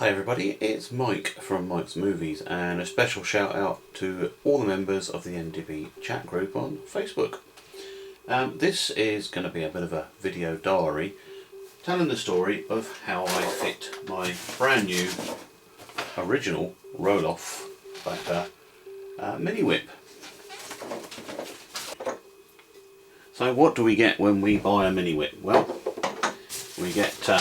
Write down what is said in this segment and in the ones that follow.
Hi everybody, it's Mike from Mike's Movies, and a special shout out to all the members of the NDB chat group on Facebook. This is going to be a bit of a video diary telling the story of how I fit my brand new original Roelof Bakker MiniWhip. So what do we get when we buy a MiniWhip? Well, we get a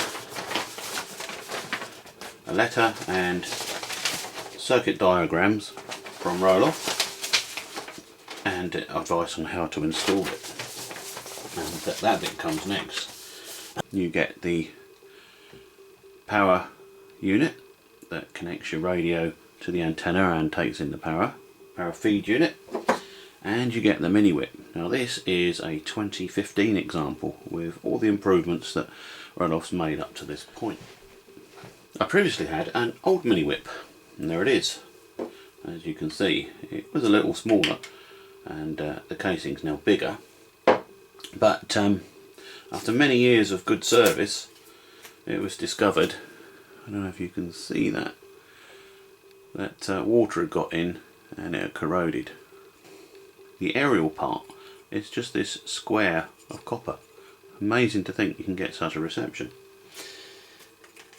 letter and circuit diagrams from Roelof and advice on how to install it, and that bit comes next. You get the power unit that connects your radio to the antenna and takes in the power feed unit, and you get the MiniWhip. Now this is a 2015 example with all the improvements that Roelof's made up to this point. I previously had an old MiniWhip, and there it is. As you can see, it was a little smaller, and the casing's now bigger. But after many years of good service, it was discovered, I don't know if you can see that water had got in and it had corroded. The aerial part is just this square of copper. Amazing to think you can get such a reception.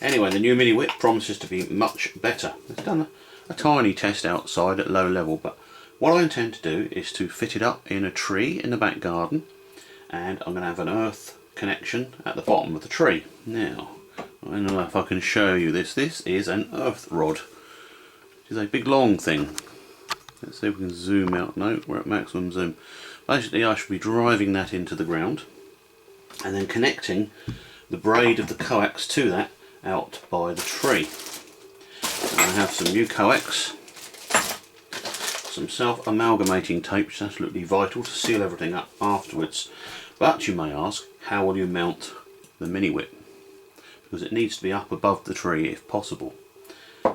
Anyway, the new MiniWhip promises to be much better. It's done a tiny test outside at low level, but what I intend to do is to fit it up in a tree in the back garden, and I'm going to have an earth connection at the bottom of the tree. Now, I don't know if I can show you this. This is an earth rod. It is a big long thing. Let's see if we can zoom out. No, we're at maximum zoom. Basically, I should be driving that into the ground and then connecting the braid of the coax to that out by the tree. I have some new coax, some self-amalgamating tape, which is absolutely vital to seal everything up afterwards. But you may ask, how will you mount the MiniWhip? Because it needs to be up above the tree if possible.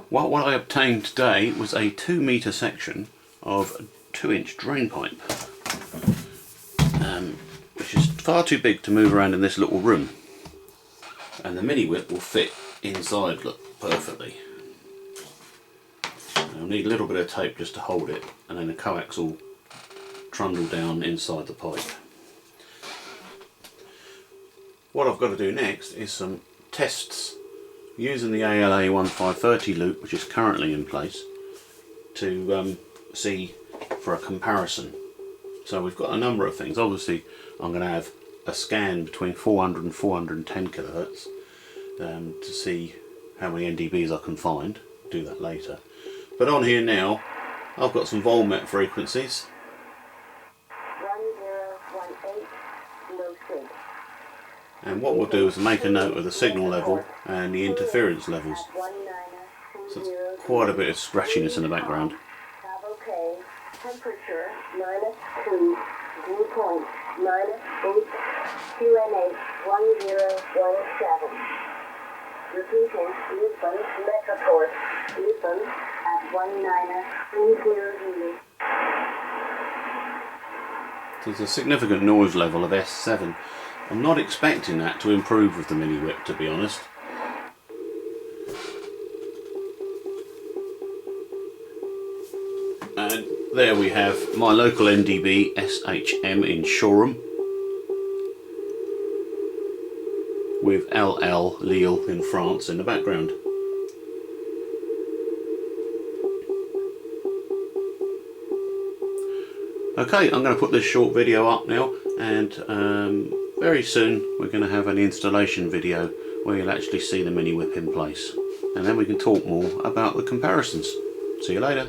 Well, what I obtained today was a 2-metre section of 2-inch drain pipe, which is far too big to move around in this little room. And the MiniWhip will fit inside, look, perfectly. I'll need a little bit of tape just to hold it, and then the coax will trundle down inside the pipe. What I've got to do next is some tests using the ALA 1530 loop, which is currently in place, to see for a comparison. So we've got a number of things. Obviously I'm going to have a scan between 400 and 410 kilohertz to see how many NDBs I can find. Do that later. But on here now, I've got some volmet frequencies. 1018, and what we'll do is make a note of the signal level and the interference levels. So it's quite a bit of scratchiness in the background. okay. Temperature -2, dew point -8, QNH 1017. Repeating, Lisbon, Metroport, Lisbon at 1930. There's a significant noise level of S7. I'm not expecting that to improve with the MiniWhip, to be honest. And there we have my local NDB SHM in Shoreham, with LL Lille in France in the background. Okay, I'm going to put this short video up now, and very soon we're going to have an installation video where you'll actually see the MiniWhip in place, and then we can talk more about the comparisons. See you later.